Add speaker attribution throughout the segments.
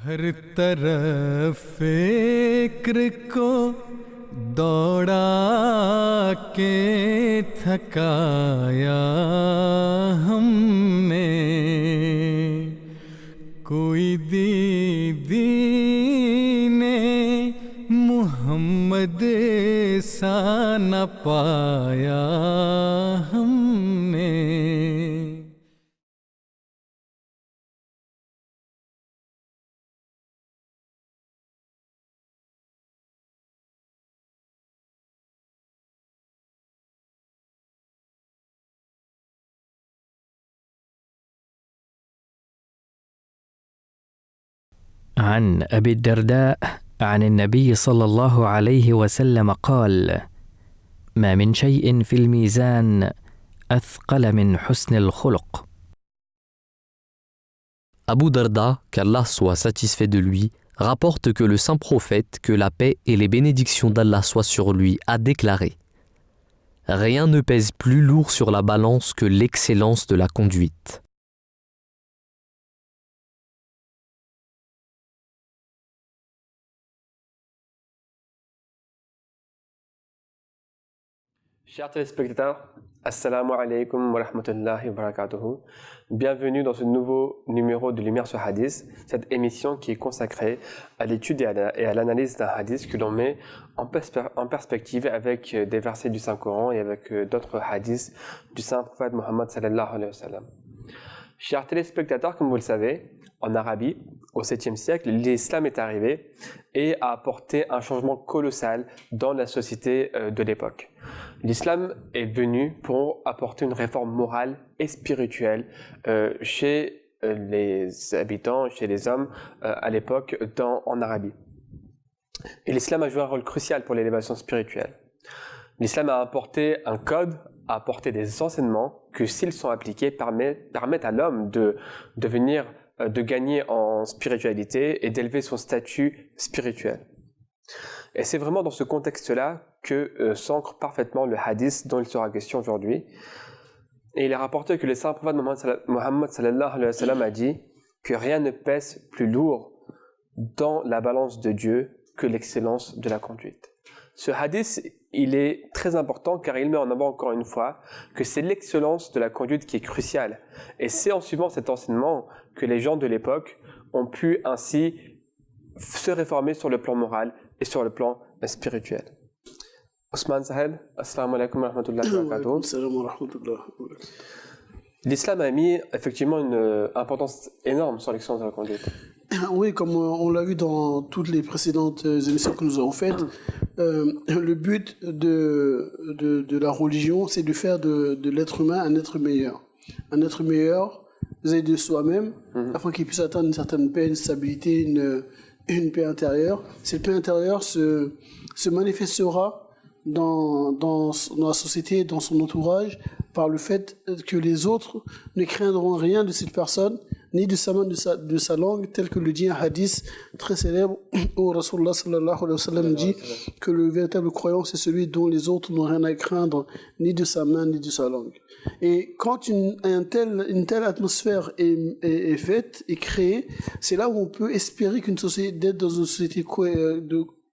Speaker 1: हर तरफ फिक्र को दौड़ा के थकाया हमने, कोई दीदी ने मोहम्मद सा न पाया हमने।
Speaker 2: عن أبي الدرداء عن النبي صلى الله عليه وسلم قال: ما من شيء في الميزان أثقل من حسن الخلق.
Speaker 3: Abu Darda, qu'Allah soit satisfait de lui, rapporte que le saint prophète, que la paix et les bénédictions d'Allah soient sur lui, a déclaré: rien ne pèse plus lourd sur la balance que l'excellence de la conduite.
Speaker 4: Chers téléspectateurs, Assalamu alaikum wa rahmatullahi wa barakatuhu. Bienvenue dans ce nouveau numéro de Lumière sur Hadith, cette émission qui est consacrée à l'étude et à l'analyse d'un hadith que l'on met en perspective avec des versets du Saint-Coran et avec d'autres hadiths du Saint-Prophète Mohammed sallallahu alayhi wa sallam. Chers téléspectateurs, comme vous le savez, en Arabie, au 7e siècle, l'islam est arrivé et a apporté un changement colossal dans la société de l'époque. L'islam est venu pour apporter une réforme morale et spirituelle chez les habitants, chez les hommes à l'époque en Arabie. Et l'islam a joué un rôle crucial pour l'élévation spirituelle. L'islam a apporté un code, a apporté des enseignements que, s'ils sont appliqués, permettent à l'homme de gagner en spiritualité et d'élever son statut spirituel. Et c'est vraiment dans ce contexte-là que s'ancre parfaitement le hadith dont il sera question aujourd'hui. Et il est rapporté que le saint prophète Mohammed sallallahu alayhi wa sallam a dit que rien ne pèse plus lourd dans la balance de Dieu que l'excellence de la conduite. Ce hadith, il est très important car il met en avant encore une fois que c'est l'excellence de la conduite qui est cruciale. Et c'est en suivant cet enseignement que les gens de l'époque ont pu ainsi se réformer sur le plan moral et sur le plan spirituel. Ousmane Sahel, assalamu alaikum wa rahmatullahi wa barakatuh. L'islam a mis effectivement une importance énorme sur l'excellence de la conduite.
Speaker 5: Oui, comme on l'a vu dans toutes les précédentes émissions que nous avons faites, le but de la religion, c'est de faire de l'être humain un être meilleur. Un être meilleur vis-à-vis de soi-même, afin qu'il puisse atteindre une certaine paix, une stabilité, une paix intérieure. Cette paix intérieure se manifestera dans la société, dans son entourage, par le fait que les autres ne craindront rien de cette personne, ni de sa main, de sa langue, tel que le dit un hadith très célèbre où Rasulullah sallallahu alayhi wa sallam dit que le véritable croyant, c'est celui dont les autres n'ont rien à craindre, ni de sa main, ni de sa langue. Et quand une telle atmosphère est faite, est créée, c'est là où on peut espérer d'être dans une société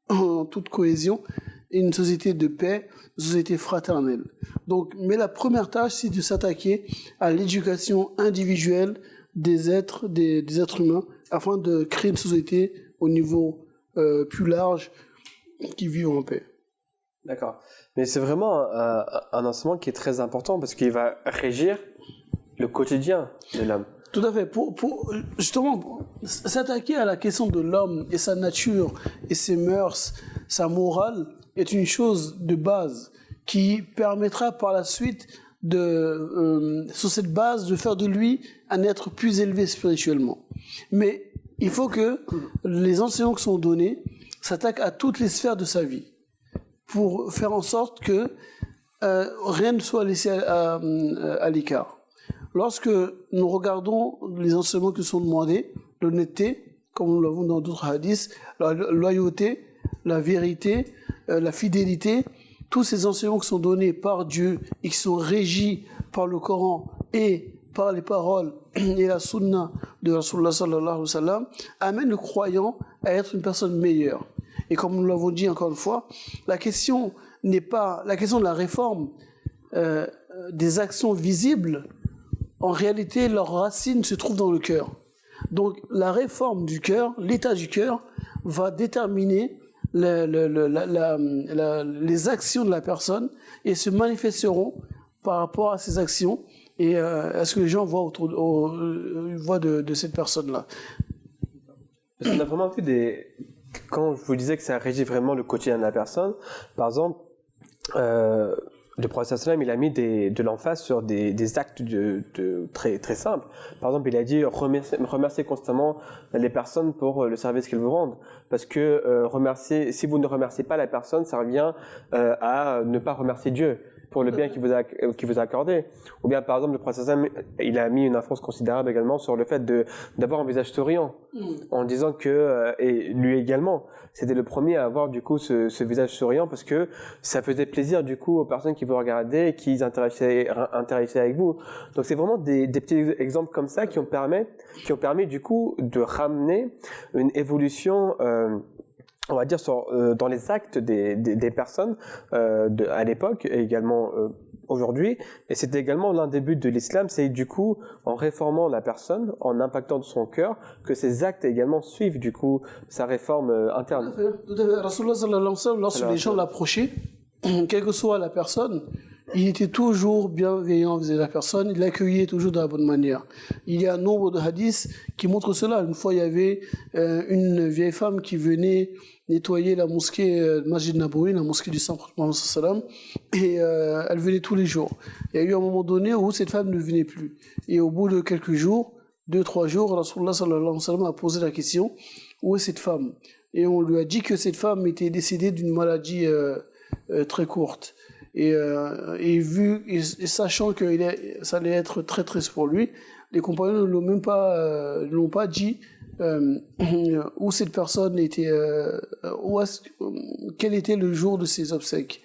Speaker 5: en toute cohésion, et une société de paix, une société fraternelle. Donc, mais la première tâche, c'est de s'attaquer à l'éducation individuelle des êtres humains, afin de créer une société au niveau plus large qui vit en paix.
Speaker 4: D'accord. Mais c'est vraiment un enseignement qui est très important parce qu'il va régir le quotidien de l'homme.
Speaker 5: Tout à fait. Pour justement s'attaquer à la question de l'homme et sa nature et ses mœurs, sa morale, est une chose de base qui permettra par la suite sur cette base de faire de lui un être plus élevé spirituellement. Mais il faut que les enseignements qui sont donnés s'attaquent à toutes les sphères de sa vie pour faire en sorte que rien ne soit laissé à l'écart. Lorsque nous regardons les enseignements qui sont demandés, l'honnêteté, comme nous l'avons dans d'autres hadiths, la loyauté, la vérité, la fidélité, tous ces enseignements qui sont donnés par Dieu et qui sont régis par le Coran et par les paroles et la sunna de Rasulullah sallallahu alayhi wa sallam amène le croyant à être une personne meilleure. Et comme nous l'avons dit encore une fois, la question n'est pas la question de la réforme des actions visibles. En réalité, leur racine se trouve dans le cœur. Donc, la réforme du cœur, l'état du cœur, va déterminer les actions de la personne et se manifesteront par rapport à ces actions et à ce que les gens voient voient de cette personne-là.
Speaker 4: Parce qu'on a vraiment vu quand je vous disais que ça régit vraiment le quotidien de la personne, par exemple, le prophète sallam, il a mis de l'emphase sur des actes très, très simples. Par exemple, il a dit remerciez constamment les personnes pour le service qu'elles vous rendent. Parce que si vous ne remerciez pas la personne, ça revient à ne pas remercier Dieu pour le bien qu'il vous a accordé. Ou bien, par exemple, le prophète sallam, il a mis une influence considérable également sur le fait d'avoir un visage souriant. En disant que, et lui également, c'était le premier à avoir du coup ce visage souriant parce que ça faisait plaisir du coup aux personnes qui vous regardaient et qui interagissaient avec vous. Donc c'est vraiment des petits exemples comme ça qui ont permis du coup de ramener une évolution on va dire dans les actes des personnes à l'époque et également aujourd'hui, et c'était également l'un des buts de l'islam, c'est du coup en réformant la personne, en impactant son cœur, que ses actes également suivent du coup sa réforme interne.
Speaker 5: Tout à fait. Rasulullah sallallahu alayhi wa sallam, lorsque les gens l'approchaient, quelle que soit la personne, il était toujours bienveillant vis-à-vis de la personne, il l'accueillait toujours de la bonne manière. Il y a un nombre de hadiths qui montrent cela. Une fois, il y avait une vieille femme qui venait nettoyer la mosquée Masjid Nabawi, la mosquée du Saint-Prophète Mohammed sallallahu alayhi wa sallam, et elle venait tous les jours. Il y a eu un moment donné où cette femme ne venait plus. Et au bout de quelques jours, 2-3 jours, Rasulullah sallallahu alayhi wa sallam a posé la question, où est cette femme? Et on lui a dit que cette femme était décédée d'une maladie très courte. Et sachant que ça allait être très triste pour lui, les compagnons ne l'ont pas dit où cette personne était, quel était le jour de ses obsèques.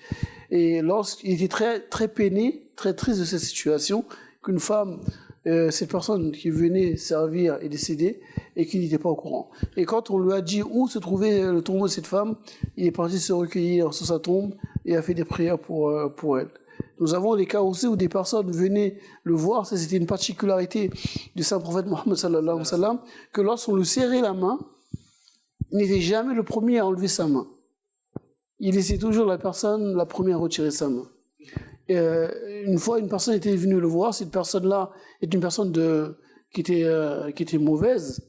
Speaker 5: Et lorsqu'il était très très peiné, très triste de cette situation, qu'une femme, cette personne qui venait servir est décédée et qu'il n'était pas au courant. Et quand on lui a dit où se trouvait le tombeau de cette femme, il est parti se recueillir sur sa tombe et a fait des prières pour elle. Nous avons des cas aussi où des personnes venaient le voir, ça c'était une particularité du Saint-Prophète Mohammed sallallahu alayhi wa sallam, que lorsqu'on lui serrait la main, il n'était jamais le premier à enlever sa main. Il laissait toujours la personne la première à retirer sa main. Une fois, une personne était venue le voir. Cette personne-là est une personne qui était mauvaise.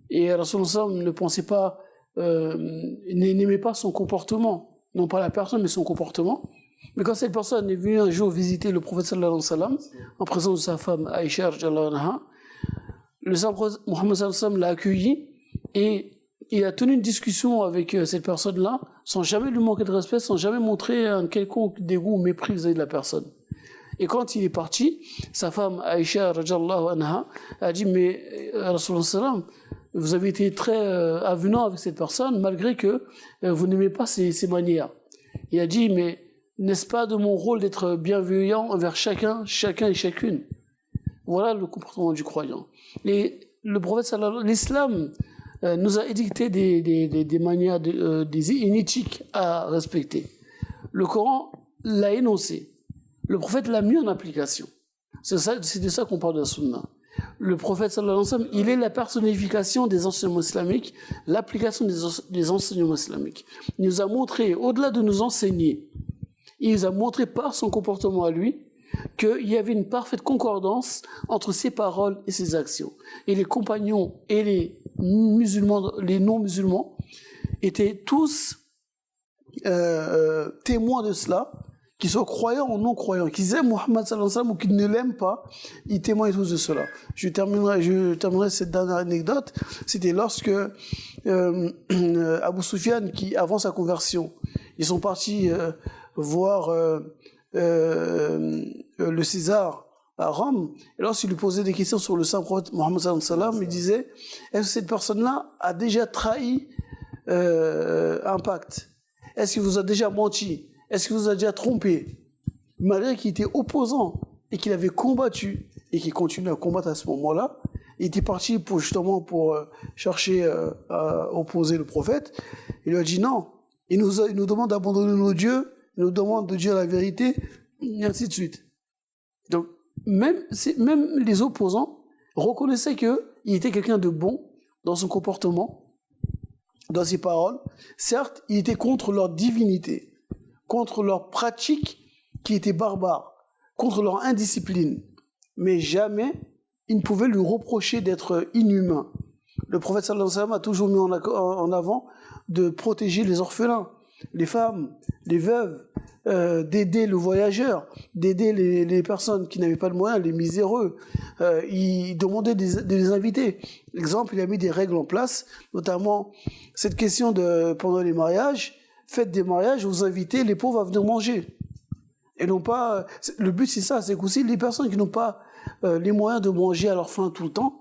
Speaker 5: Et Rasulullah ne pensait pas, n'aimait pas son comportement. Non pas la personne, mais son comportement. Mais quand cette personne est venue un jour visiter le prophète sallallahu alayhi wa sallam, en présence de sa femme Aïcha radhiyallahu anha, le Saint-Prophète Mohammed sallallahu alayhi wa sallam l'a accueilli et il a tenu une discussion avec cette personne-là, sans jamais lui manquer de respect, sans jamais montrer un quelconque dégoût ou mépris vis-à-vis de la personne. Et quand il est parti, sa femme Aïcha radhiyallahu anha a dit, mais Rasulullah sallam, vous avez été très avenant avec cette personne, malgré que vous n'aimez pas ses manières. Il a dit, mais n'est-ce pas de mon rôle d'être bienveillant envers chacun et chacune? Voilà le comportement du croyant. Le prophète sallallahu l'islam nous a édicté des manières, une éthique à respecter. Le Coran l'a énoncé. Le prophète l'a mis en application. C'est de ça qu'on parle de la sunna. Le prophète sallallahu alayhi wa sallam, il est la personnification des enseignements islamiques, l'application des enseignements islamiques. Il nous a montré, au-delà de nous enseigner, il nous a montré par son comportement à lui qu'il y avait une parfaite concordance entre ses paroles et ses actions. Et les compagnons et les musulmans, les non-musulmans, étaient tous témoins de cela, qu'ils soient croyants ou non croyants, qu'ils aiment Mohammed sallallahu alayhi wa sallam ou qu'ils ne l'aiment pas, ils témoignent tous de cela. Je terminerai cette dernière anecdote. C'était lorsque Abu Sufyan, qui avant sa conversion, ils sont partis voir le César à Rome, et lorsqu'il lui posait des questions sur le Saint-Prophète Mohammed sallallahu alayhi wa sallam, il disait, est-ce que cette personne-là a déjà trahi un pacte? Est-ce qu'il vous a déjà menti? Est-ce qu'il vous a déjà trompé? Malgré qu'il était opposant et qu'il avait combattu et qui continue à combattre à ce moment-là. Il était parti pour chercher à opposer le prophète. Il lui a dit non. Il nous demande d'abandonner nos dieux, il nous demande de dire la vérité, et ainsi de suite. Donc, même les opposants reconnaissaient qu'il était quelqu'un de bon dans son comportement, dans ses paroles. Certes, il était contre leur divinité, contre leur pratique qui était barbare, contre leur indiscipline. Mais jamais il ne pouvait lui reprocher d'être inhumain. Le prophète sallallahu alayhi wa sallam a toujours mis en avant de protéger les orphelins, les femmes, les veuves, d'aider le voyageur, d'aider les personnes qui n'avaient pas de moyens, les miséreux. Il demandait de les inviter. Exemple, il a mis des règles en place, notamment cette question de pendant les mariages, faites des mariages, vous invitez les pauvres à venir manger. Et non pas, le but c'est ça, c'est qu'aussi les personnes qui n'ont pas les moyens de manger à leur faim tout le temps,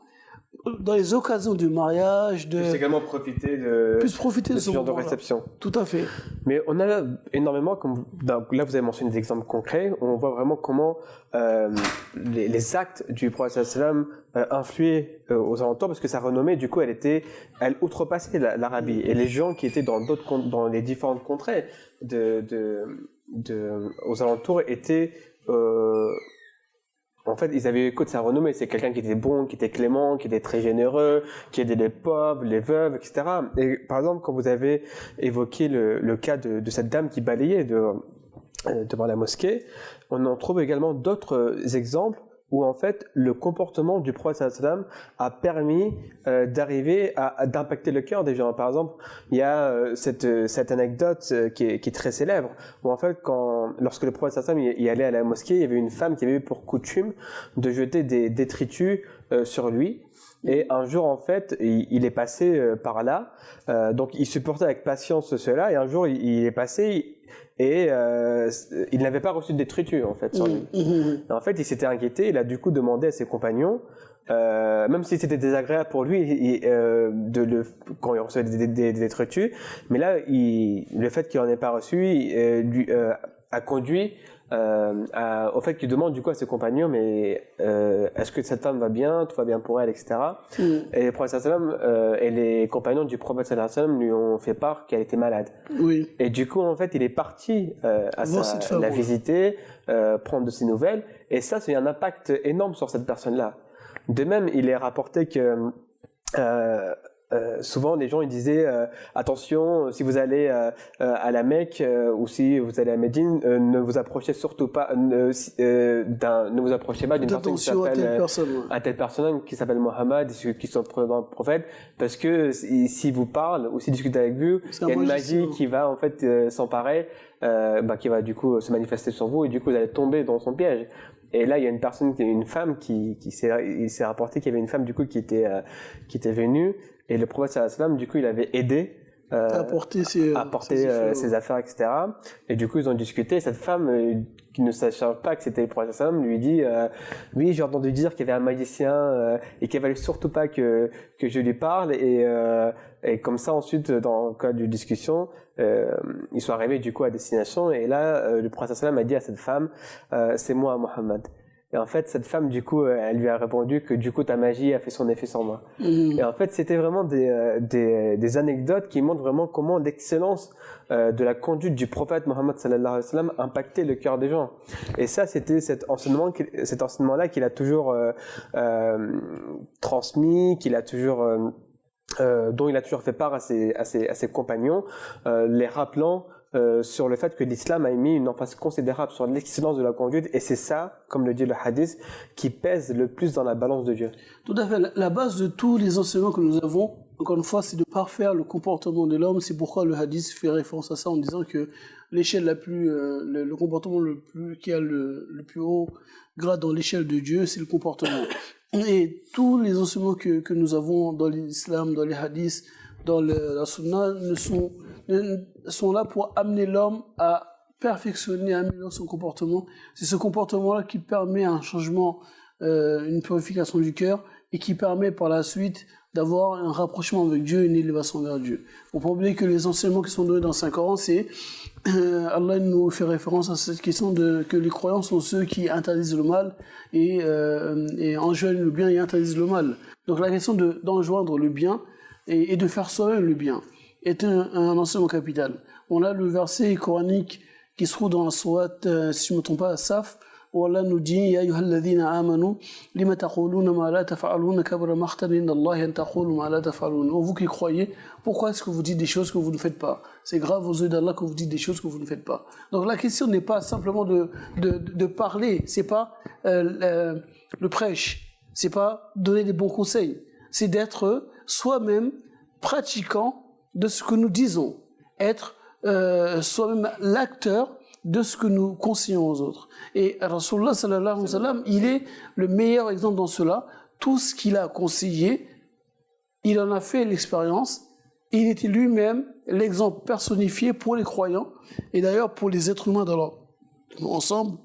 Speaker 5: dans les occasions du mariage,
Speaker 4: Plus également profiter de ce genre de réception.
Speaker 5: Tout à fait.
Speaker 4: Mais on a énormément, là vous avez mentionné des exemples concrets, on voit vraiment comment les actes du prophète sallam influaient aux alentours, parce que sa renommée, du coup, elle outrepassait l'Arabie. Et les gens qui étaient dans les différentes contrées aux alentours étaient en fait, ils avaient écho de sa renommée. C'est quelqu'un qui était bon, qui était clément, qui était très généreux, qui aidait les pauvres, les veuves, etc. Et par exemple, quand vous avez évoqué le cas de cette dame qui balayait devant la mosquée, on en trouve également d'autres exemples où en fait le comportement du prophète sallam a permis d'arriver d'impacter le cœur des gens. Par exemple, il y a cette anecdote qui est très célèbre, où en fait lorsque le prophète sallam y allait à la mosquée, il y avait une femme qui avait pour coutume de jeter des détritus sur lui. Et un jour, en fait, il est passé par là, donc il supportait avec patience cela, et un jour il est passé et il n'avait pas reçu de détritus en fait sur lui. Et en fait, il s'était inquiété, il a du coup demandé à ses compagnons, même si c'était désagréable pour lui quand il recevait des détritus, mais là, le fait qu'il en ait pas reçu lui a conduit au fait qu'il demande du coup à ses compagnons, mais est-ce que cette femme va bien, tout va bien pour elle, etc. Et le prophète sallam et les compagnons du prophète sallam lui ont fait part qu'elle était malade.
Speaker 5: Oui.
Speaker 4: Et du coup, en fait, il est parti la visiter, prendre de ses nouvelles, et ça, c'est un impact énorme sur cette personne-là. De même, il est rapporté que souvent les gens ils disaient attention, si vous allez à la Mecque ou si vous allez à Médine, ne vous approchez surtout pas ne vous approchez pas d'une personne qui s'appelle à telle personne qui s'appelle Mohammed, qui sont prophètes, parce que s'il vous parle ou s'il discute avec vous, il y a une magie qui va en fait s'emparer, qui va du coup se manifester sur vous, et du coup vous allez tomber dans son piège. Et là, il y a une femme il s'est rapporté qu'il y avait une femme du coup qui était venue, et le prophète sallallahu alayhi wa sallam, du coup, il avait aidé à porter ses affaires, etc. Et du coup, ils ont discuté. Et cette femme, qui ne sachant pas que c'était le prophète sallallahu alayhi wa sallam, lui dit oui, j'ai entendu dire qu'il y avait un magicien et qu'il fallait surtout pas que je lui parle. Et comme ça, ensuite, dans le cas de discussion, ils sont arrivés du coup à destination. Et là, le prophète sallallahu alayhi wa sallam a dit à cette femme c'est moi, Mohammed. Et en fait, cette femme, du coup, elle lui a répondu que du coup, ta magie a fait son effet sur moi. Et en fait, c'était vraiment des anecdotes qui montrent vraiment comment l'excellence de la conduite du prophète Mohammed sallallahu alayhi wa sallam impactait le cœur des gens. Et ça, c'était cet enseignement-là qu'il a toujours transmis, dont il a toujours fait part à ses compagnons, les rappelant sur le fait que l'islam a mis une emphase considérable sur l'excellence de la conduite, et c'est ça, comme le dit le hadith, qui pèse le plus dans la balance de Dieu.
Speaker 5: Tout à fait. La base de tous les enseignements que nous avons, encore une fois, c'est de parfaire le comportement de l'homme. C'est pourquoi le hadith fait référence à ça en disant que l'échelle le comportement qui a le plus haut grade dans l'échelle de Dieu, c'est le comportement. Et tous les enseignements que nous avons dans l'islam, dans les hadiths, dans la sunna, sont là pour amener l'homme à perfectionner, à améliorer son comportement. C'est ce comportement-là qui permet un changement, une purification du cœur, et qui permet par la suite d'avoir un rapprochement avec Dieu, une élévation vers Dieu. Il ne faut pas oublier que les enseignements qui sont donnés dans Saint-Coran, c'est Allah nous fait référence à cette question que les croyants sont ceux qui interdisent le mal et enjoignent le bien et interdisent le mal. Donc la question d'enjoindre le bien et de faire soi-même le bien est un enseignement capital. On a le verset coranique qui se trouve dans la sourate, si je ne me trompe pas, Saf, où Allah nous dit Ya ayyuhalladhina amanu lima taquluna ma la taf'aluna kabura maqtan inda Allahi an taqulu ma la taf'alun. Vous qui croyez, pourquoi est-ce que vous dites des choses que vous ne faites pas? C'est grave aux yeux d'Allah que vous dites des choses que vous ne faites pas. Donc la question n'est pas simplement de parler, c'est pas le prêche, c'est pas donner des bons conseils, c'est d'être soi-même pratiquant de ce que nous disons, être soi-même l'acteur de ce que nous conseillons aux autres. Et Rasulullah sallallahu alayhi wa sallam, il est le meilleur exemple dans cela. Tout ce qu'il a conseillé, il en a fait l'expérience. Il était lui-même l'exemple personnifié pour les croyants et d'ailleurs pour les êtres humains dans leur ensemble,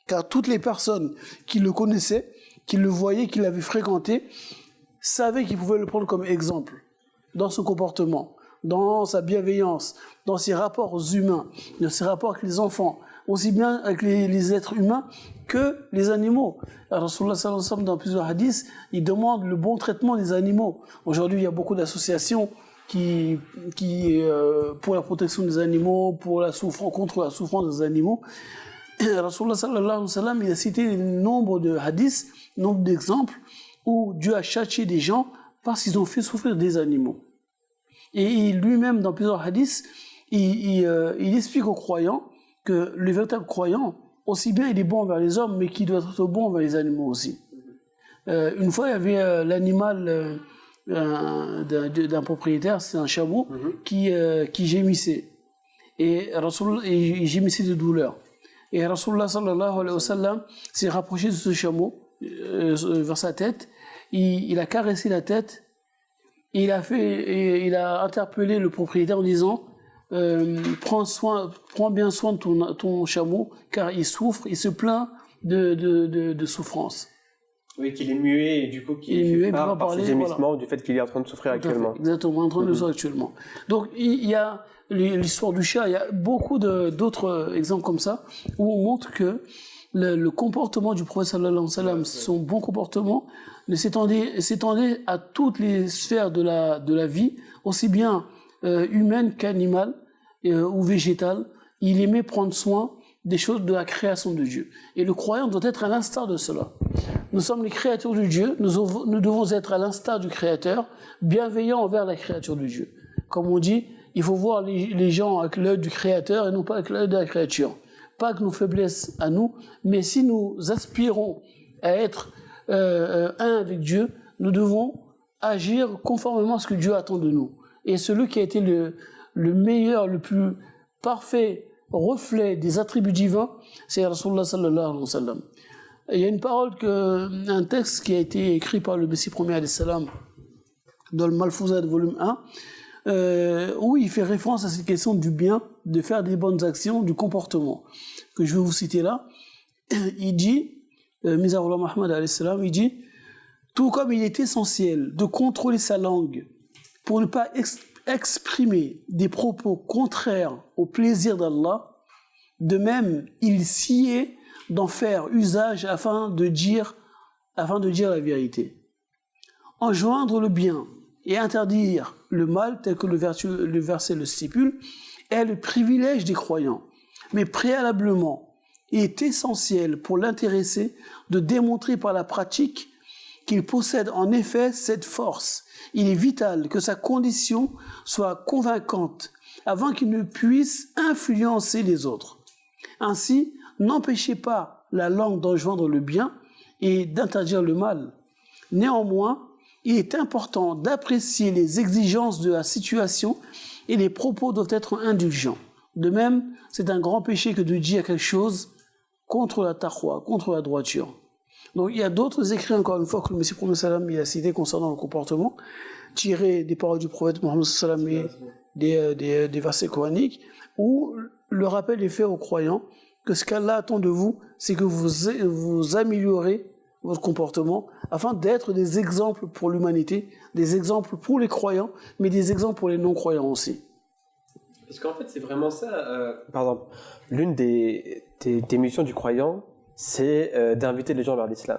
Speaker 5: car toutes les personnes qui le connaissaient, qui le voyaient, qui l'avaient fréquenté, savaient qu'ils pouvaient le prendre comme exemple dans son comportement, dans sa bienveillance, dans ses rapports humains, dans ses rapports avec les enfants, aussi bien avec les êtres humains que les animaux. Rasulullah sallallahu alayhi wa sallam, dans plusieurs hadiths, il demande le bon traitement des animaux. Aujourd'hui, il y a beaucoup d'associations qui pour la protection des animaux, contre la souffrance des animaux. Rasulullah sallallahu alayhi wa sallam, il a cité nombre de hadiths, nombre d'exemples où Dieu a châtié des gens parce qu'ils ont fait souffrir des animaux. Et lui-même, dans plusieurs hadiths, il explique aux croyants que le véritable croyant, aussi bien il est bon envers les hommes, mais qu'il doit être bon envers les animaux aussi. Une fois, il y avait l'animal d'un propriétaire, c'est un chameau, qui gémissait. Et il gémissait de douleur. Et Rasulullah sallallahu alayhi wa sallam s'est rapproché de ce chameau vers sa tête. Il a caressé la tête. Il a interpellé le propriétaire en disant prends bien soin de ton chameau car il souffre, il se plaint de souffrance.
Speaker 4: Oui, qu'il est muet et du coup qu'il ne peut pas parler par ses gémissements, voilà. Du fait qu'il est en train de souffrir actuellement.
Speaker 5: Exactement, en train de souffrir actuellement. Donc il y a l'histoire du chat, il y a beaucoup d'autres exemples comme ça où on montre que le comportement du prophète sallallahu alayhi wa sallam, son bon comportement, s'étendait à toutes les sphères de la vie, aussi bien humaine qu'animale ou végétale. Il aimait prendre soin des choses de la création de Dieu. Et le croyant doit être à l'instar de cela. Nous sommes les créatures de Dieu, nous devons être à l'instar du Créateur, bienveillants envers la créature de Dieu. Comme on dit, il faut voir les gens avec l'œil du Créateur et non pas avec l'œil de la créature. Pas que nos faiblesses à nous, mais si nous aspirons à être un avec Dieu, nous devons agir conformément à ce que Dieu attend de nous. Et celui qui a été le meilleur, le plus parfait reflet des attributs divins, c'est Rasulullah sallallahu alayhi wa sallam. Il y a une parole, un texte qui a été écrit par le Messie premier alayhi salam dans le Malfouzat volume 1, où il fait référence à cette question du bien, de faire des bonnes actions, du comportement, que je vais vous citer là. Il dit, Mizarullah Muhammad alayhi salam, il dit, tout comme il est essentiel de contrôler sa langue pour ne pas exprimer des propos contraires au plaisir d'Allah, de même, il s'y est d'en faire usage afin de dire la vérité. Enjoindre le bien et interdire le mal, tel que le verset le stipule, est le privilège des croyants. Mais préalablement, il est essentiel pour l'intéressé de démontrer par la pratique qu'il possède en effet cette force. Il est vital que sa condition soit convaincante avant qu'il ne puisse influencer les autres. Ainsi, n'empêchez pas la langue d'enjoindre le bien et d'interdire le mal. Néanmoins, il est important d'apprécier les exigences de la situation et les propos doivent être indulgents. De même, c'est un grand péché que de dire quelque chose contre la taqwa, contre la droiture. Donc il y a d'autres écrits, encore une fois, que le Messie prophète sallam il a cité concernant le comportement, tirés des paroles du prophète Mohammed sallam et des versets coraniques, où le rappel est fait aux croyants que ce qu'Allah attend de vous, c'est que vous améliorez votre comportement, afin d'être des exemples pour l'humanité, des exemples pour les croyants, mais des exemples pour les non-croyants aussi.
Speaker 4: Parce qu'en fait, c'est vraiment ça. Par exemple, l'une des missions du croyant, c'est d'inviter les gens vers l'islam.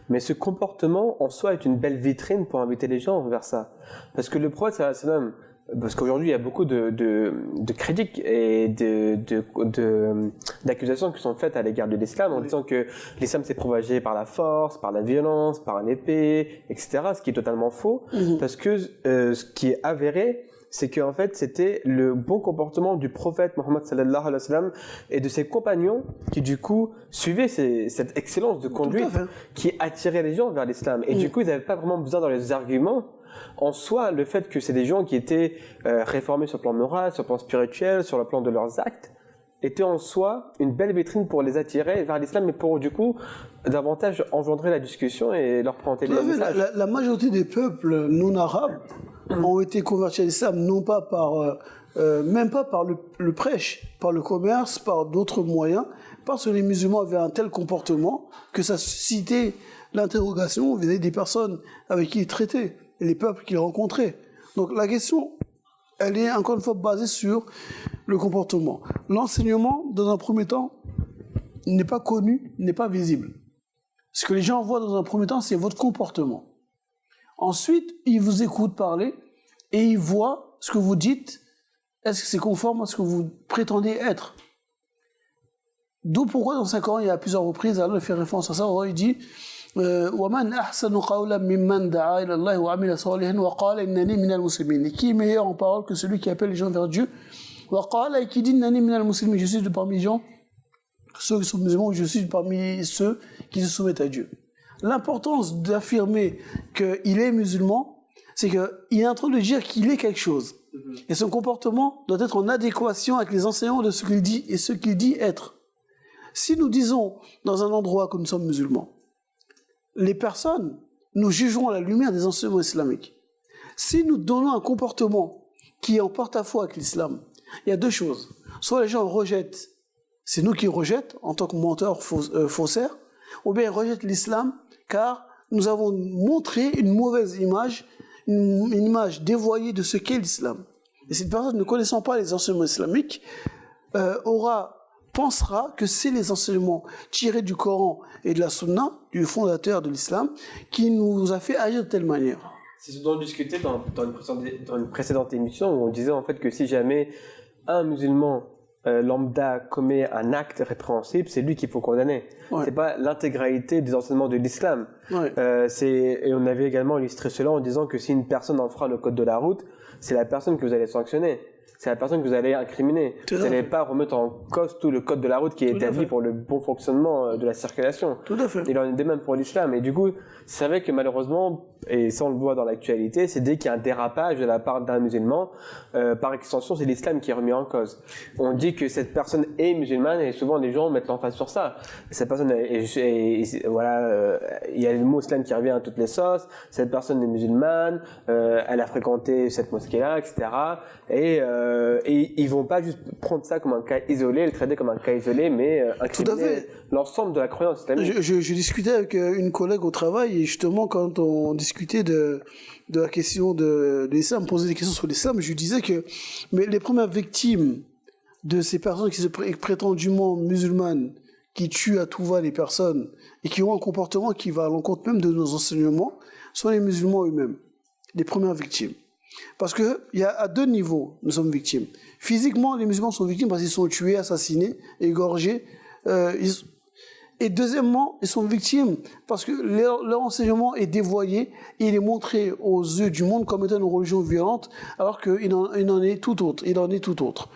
Speaker 4: Mais ce comportement, en soi, est une belle vitrine pour inviter les gens vers ça. Parce que le prophète, sallallahu alayhi wa sallam, parce qu'aujourd'hui, il y a beaucoup de critiques et d'accusations qui sont faites à l'égard de l'islam en disant que l'islam s'est propagé par la force, par la violence, par l'épée, etc. Ce qui est totalement faux. Parce que ce qui est avéré, c'est qu'en fait, c'était le bon comportement du prophète Mohammed sallallahu alayhi wa sallam et de ses compagnons qui, du coup, suivaient cette excellence de conduite qui attirait les gens vers l'islam. Et du coup, ils n'avaient pas vraiment besoin dans les arguments. En soi, le fait que c'est des gens qui étaient réformés sur le plan moral, sur le plan spirituel, sur le plan de leurs actes, était en soi une belle vitrine pour les attirer vers l'islam, mais pour, du coup, davantage engendrer la discussion et leur présenter les messages.
Speaker 5: La majorité des peuples non-arabes ont été convertis à l'islam, non pas par, même pas par le prêche, par le commerce, par d'autres moyens, parce que les musulmans avaient un tel comportement que ça suscitait l'interrogation vis-à-vis des personnes avec qui ils traitaient, et les peuples qu'ils rencontraient. Donc la question, elle est encore une fois basée sur le comportement. L'enseignement, dans un premier temps, n'est pas connu, n'est pas visible. Ce que les gens voient dans un premier temps, c'est votre comportement. Ensuite, ils vous écoutent parler et ils voient ce que vous dites. Est-ce que c'est conforme à ce que vous prétendez être? D'où pourquoi dans le Coran, il y a à plusieurs reprises, Allah fait référence à ça, il dit وَمَنْ أَحْسَنُ قَوْلًا مِمَّنْ دَعَا إِلَى اللَّهِ وَعَمِلَ صَالِحًا وَقَالَ إِنَّنِي مِنَ الْمُسْلِمِينَ. Et qui est meilleur en parole que celui qui appelle les gens vers Dieu? وَقَالَ, et qui dit إِنَّنِي مِنَ الْمُسْلِمِينَ, je suis de parmi les gens, ceux qui sont musulmans, je suis parmi ceux qui se soumettent à Dieu. L'importance d'affirmer qu'il est musulman, c'est qu'il est en train de dire qu'il est quelque chose. Et son comportement doit être en adéquation avec les enseignements de ce qu'il dit et ce qu'il dit être. Si nous disons dans un endroit que nous sommes musulmans, les personnes, nous jugerons à la lumière des enseignements islamiques. Si nous donnons un comportement qui est en porte-à-faux avec l'islam, il y a deux choses. Soit les gens rejettent, c'est nous qui rejettons en tant que menteurs, faussaires, ou bien ils rejettent l'islam car nous avons montré une mauvaise image, une image dévoyée de ce qu'est l'islam. Et cette personne, ne connaissant pas les enseignements islamiques, pensera que c'est les enseignements tirés du Coran et de la Sunna, du fondateur de l'islam, qui nous a fait agir de telle manière.
Speaker 4: C'est ce dont on discutait dans une précédente émission où on disait en fait que si jamais un musulman lambda commet un acte répréhensible, c'est lui qu'il faut condamner. Ouais. C'est pas l'intégralité des enseignements de l'islam. Ouais. Et on avait également illustré cela en disant que si une personne enfreint le code de la route, c'est la personne que vous allez sanctionner. C'est la personne que vous allez incriminer. Vous n'allez pas remettre en cause tout le code de la route qui est établi pour le bon fonctionnement de la circulation. Tout à fait. Il en est de même pour l'islam. Et du coup, c'est vrai que malheureusement, et ça on le voit dans l'actualité, c'est dès qu'il y a un dérapage de la part d'un musulman, par extension, c'est l'islam qui est remis en cause. On dit que cette personne est musulmane et souvent les gens mettent l'emphase sur ça. Cette personne voilà, il y a le mot islam qui revient à toutes les sauces. Cette personne est musulmane, elle a fréquenté cette mosquée-là, etc. Et ils vont pas juste prendre ça comme un cas isolé, le traiter comme un cas isolé, mais incriminer l'ensemble de la croyance islamique.
Speaker 5: Je discutais avec une collègue au travail et justement quand on discutait de la question de l'islam, posait des questions sur l'islam, je lui disais que les premières victimes de ces personnes qui se prétendument musulmanes, qui tuent à tout va les personnes et qui ont un comportement qui va à l'encontre même de nos enseignements, sont les musulmans eux-mêmes, les premières victimes. Parce que il y a à deux niveaux, nous sommes victimes. Physiquement, les musulmans sont victimes parce qu'ils sont tués, assassinés, égorgés. Et deuxièmement, ils sont victimes parce que leur enseignement est dévoyé et il est montré aux yeux du monde comme étant une religion violente, alors qu'il en est tout autre. Il en est tout autre.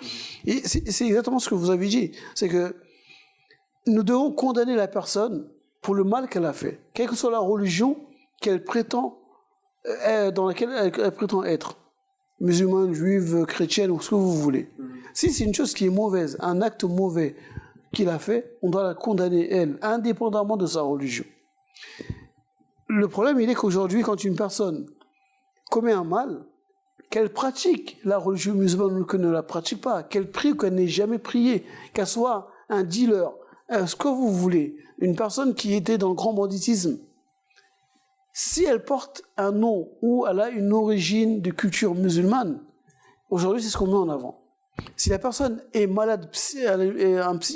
Speaker 5: Et c'est exactement ce que vous avez dit. C'est que nous devons condamner la personne pour le mal qu'elle a fait, quelle que soit la religion qu'elle prétend dans laquelle elle prétend être, musulmane, juive, chrétienne, ou ce que vous voulez. Si c'est une chose qui est mauvaise, un acte mauvais qu'il a fait, on doit la condamner, elle, indépendamment de sa religion. Le problème, il est qu'aujourd'hui, quand une personne commet un mal, qu'elle pratique la religion musulmane ou qu'elle ne la pratique pas, qu'elle prie ou qu'elle n'ait jamais prié, qu'elle soit un dealer, ce que vous voulez, une personne qui était dans le grand banditisme, si elle porte un nom ou elle a une origine de culture musulmane, aujourd'hui, c'est ce qu'on met en avant. Si la personne est malade,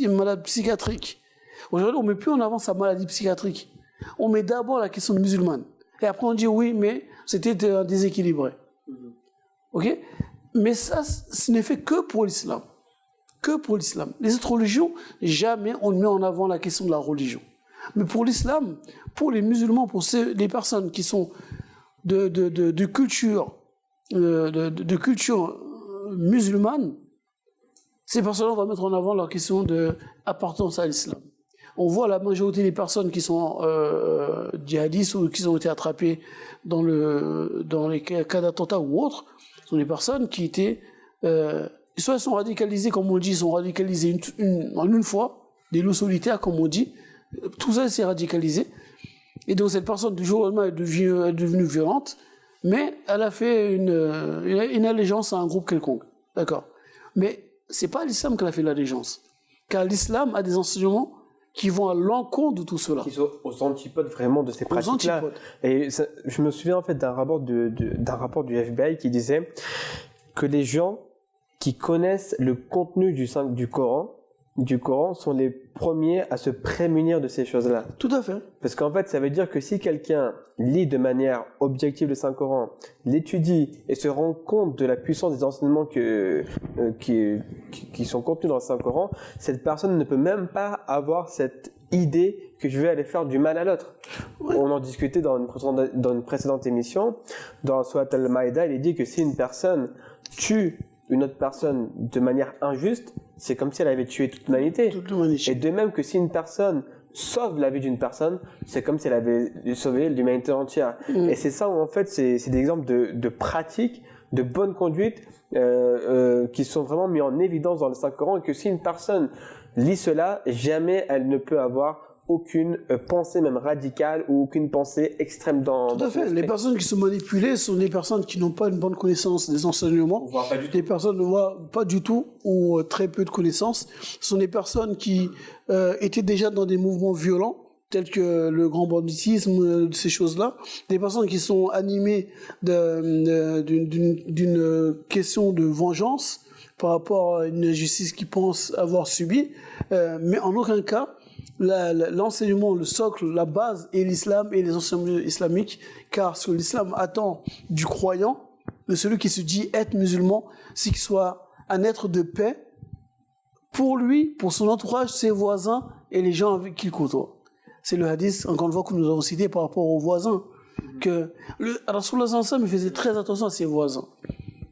Speaker 5: malade psychiatrique, aujourd'hui, on ne met plus en avant sa maladie psychiatrique. On met d'abord la question musulmane. Et après, on dit oui, mais c'était déséquilibré. Ok? Mais ça, ce n'est fait que pour l'islam. Que pour l'islam. Les autres religions, jamais on ne met en avant la question de la religion. Mais pour l'islam, pour les musulmans, pour les personnes qui sont de culture musulmane, ces personnes-là, on va mettre en avant leur question d'appartenance à l'islam. On voit la majorité des personnes qui sont djihadistes ou qui ont été attrapées dans les cas d'attentats ou autres, sont des personnes qui étaient... soit elles sont radicalisées, comme on dit, ils sont radicalisés en une fois, des loups solitaires, comme on dit. Tout ça, c'est radicalisé. Et donc, cette personne, du jour au lendemain, est devenue violente, mais elle a fait une allégeance à un groupe quelconque. D'accord. Mais c'est pas l'islam qu'elle a fait l'allégeance. Car l'islam a des enseignements qui vont à l'encontre de tout cela. Qui sont
Speaker 4: aux antipodes vraiment de ces pratiques-là. Et ça, je me souviens en fait d'un rapport du FBI qui disait que les gens qui connaissent le contenu du Coran sont les premiers à se prémunir de ces choses-là.
Speaker 5: Tout à fait.
Speaker 4: Parce qu'en fait, ça veut dire que si quelqu'un lit de manière objective le Saint-Coran, l'étudie et se rend compte de la puissance des enseignements qui sont contenus dans le Saint-Coran, cette personne ne peut même pas avoir cette idée que je vais aller faire du mal à l'autre. Ouais. On en discutait dans une précédente émission. Dans Surat al-Maïda, il est dit que si une personne tue une autre personne de manière injuste, c'est comme si elle avait tué toute l'humanité. Et de même que si une personne sauve la vie d'une personne, c'est comme si elle avait sauvé l'humanité entière. Et c'est ça où en fait, c'est des exemples de pratiques, de bonne conduite qui sont vraiment mis en évidence dans le Saint-Coran, et que si une personne lit cela, jamais elle ne peut avoir aucune pensée même radicale ou aucune pensée extrême dans...
Speaker 5: Tout à fait. Les personnes qui sont manipulées sont des personnes qui n'ont pas une bonne connaissance des enseignements. Les personnes ne voient pas du tout ou très peu de connaissances. Ce sont des personnes qui étaient déjà dans des mouvements violents, tels que le grand banditisme, ces choses-là. Des personnes qui sont animées d'une question de vengeance par rapport à une injustice qu'ils pensent avoir subie. Mais en aucun cas, l'enseignement, le socle, la base est l'islam et les enseignements islamiques, car ce que l'islam attend du croyant, de celui qui se dit être musulman, c'est qu'il soit un être de paix pour lui, pour son entourage, ses voisins et les gens avec qui il côtoie. C'est le hadith, encore une fois, que nous avons cité par rapport aux voisins, que le Rasulullah sallallahu alayhi wa sallam faisait très attention à ses voisins.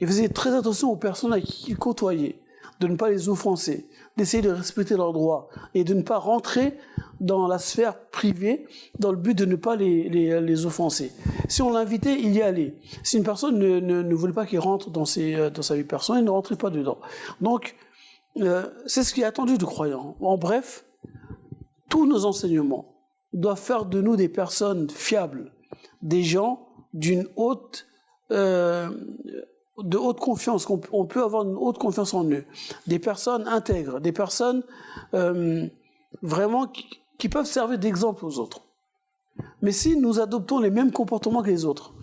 Speaker 5: Il faisait très attention aux personnes avec qui il côtoyait, de ne pas les offenser, d'essayer de respecter leurs droits et de ne pas rentrer dans la sphère privée dans le but de ne pas les offenser. Si on l'invitait, il y allait. Si une personne ne voulait pas qu'il rentre dans sa vie personnelle, il ne rentrait pas dedans. Donc, c'est ce qui est attendu du croyant. En bref, tous nos enseignements doivent faire de nous des personnes fiables, des gens de haute confiance, qu'on peut avoir une haute confiance en eux, des personnes intègres, des personnes vraiment qui peuvent servir d'exemple aux autres. Mais si nous adoptons les mêmes comportements que les autres,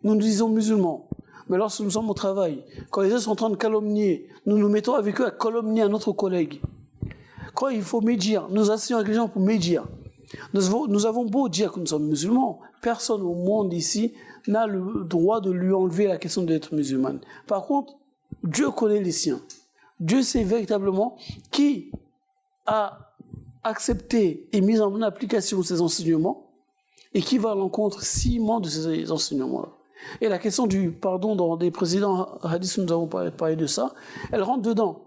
Speaker 5: nous nous disons musulmans, mais lorsque nous sommes au travail, quand les autres sont en train de calomnier, nous nous mettons avec eux à calomnier un autre collègue. Quand il faut médire, nous asseyons avec les gens pour médire. Nous avons beau dire que nous sommes musulmans, personne au monde ici n'a le droit de lui enlever la question d'être musulman. Par contre, Dieu connaît les siens. Dieu sait véritablement qui a accepté et mis en application ces enseignements et qui va à l'encontre ciment de ces enseignements-là. Et la question du pardon dans des précédents hadiths, nous avons parlé de ça, elle rentre dedans.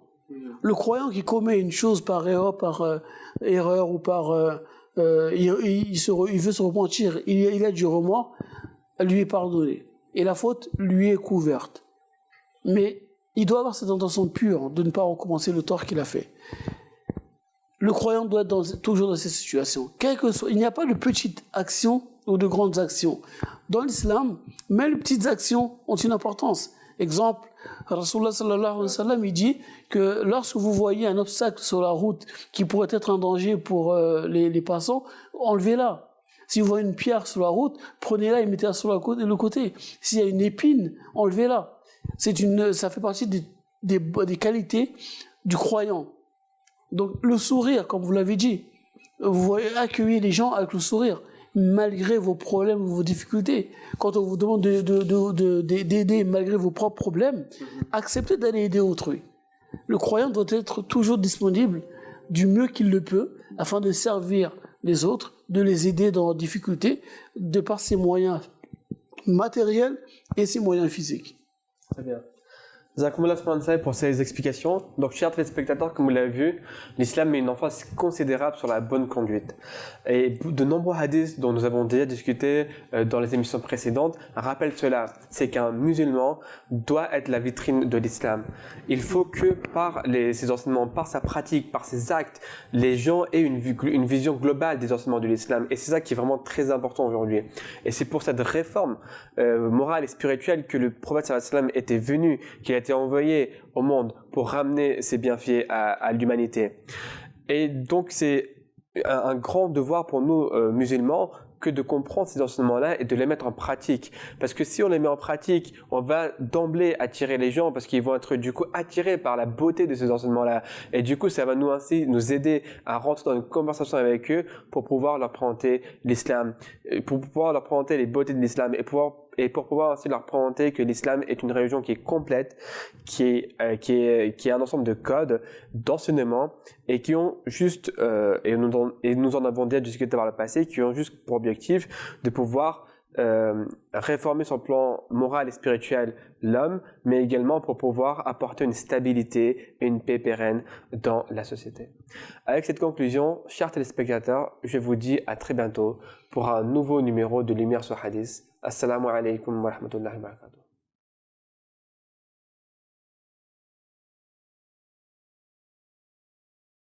Speaker 5: Le croyant qui commet une chose par erreur ou par... il veut se repentir, il a du remords, lui est pardonné. Et la faute lui est couverte. Mais il doit avoir cette intention pure de ne pas recommencer le tort qu'il a fait. Le croyant doit être toujours dans cette situation. Quel que soit, il n'y a pas de petites actions ou de grandes actions. Dans l'islam, même les petites actions ont une importance. Exemple, Rasulullah sallallahu alayhi wa sallam, il dit que lorsque vous voyez un obstacle sur la route qui pourrait être un danger pour les passants, enlevez-la. Si vous voyez une pierre sur la route, prenez-la et mettez-la sur le côté. S'il y a une épine, enlevez-la. Ça fait partie des qualités du croyant. Donc le sourire, comme vous l'avez dit, vous voyez accueillir les gens avec le sourire, malgré vos problèmes, vos difficultés. Quand on vous demande d'aider malgré vos propres problèmes, acceptez d'aller aider autrui. Le croyant doit être toujours disponible du mieux qu'il le peut afin de servir les autres, de les aider dans leurs difficultés, de par ses moyens matériels et ses moyens physiques.
Speaker 4: Très bien. Jazakumullah pour ces explications. Donc, chers téléspectateurs, comme vous l'avez vu, l'islam met une emphase considérable sur la bonne conduite. Et de nombreux hadiths dont nous avons déjà discuté dans les émissions précédentes rappellent cela. C'est qu'un musulman doit être la vitrine de l'islam. Il faut que par ses enseignements, par sa pratique, par ses actes, les gens aient une vision globale des enseignements de l'islam. Et c'est ça qui est vraiment très important aujourd'hui. Et c'est pour cette réforme morale et spirituelle que le prophète sallallahu alayhi wa sallam était venu, qu'il a été envoyé au monde pour ramener ses bienfaits à l'humanité. Et donc c'est un grand devoir pour nous musulmans que de comprendre ces enseignements-là et de les mettre en pratique. Parce que si on les met en pratique, on va d'emblée attirer les gens parce qu'ils vont être du coup attirés par la beauté de ces enseignements-là. Et du coup, ça va nous aider à rentrer dans une conversation avec eux pour pouvoir leur présenter l'islam, pour pouvoir leur présenter les beautés de l'islam et pour pouvoir aussi leur présenter que l'islam est une religion qui est complète, qui est un ensemble de codes, d'enseignements et qui ont juste, et nous en avons déjà discuté par le passé, qui ont juste pour objectif de pouvoir réformer sur le plan moral et spirituel l'homme, mais également pour pouvoir apporter une stabilité et une paix pérenne dans la société. Avec cette conclusion, chers téléspectateurs, je vous dis à très bientôt pour un nouveau numéro de Lumière sur Hadith. Assalamu alaikum wa rahmatullahi wa barakatuh.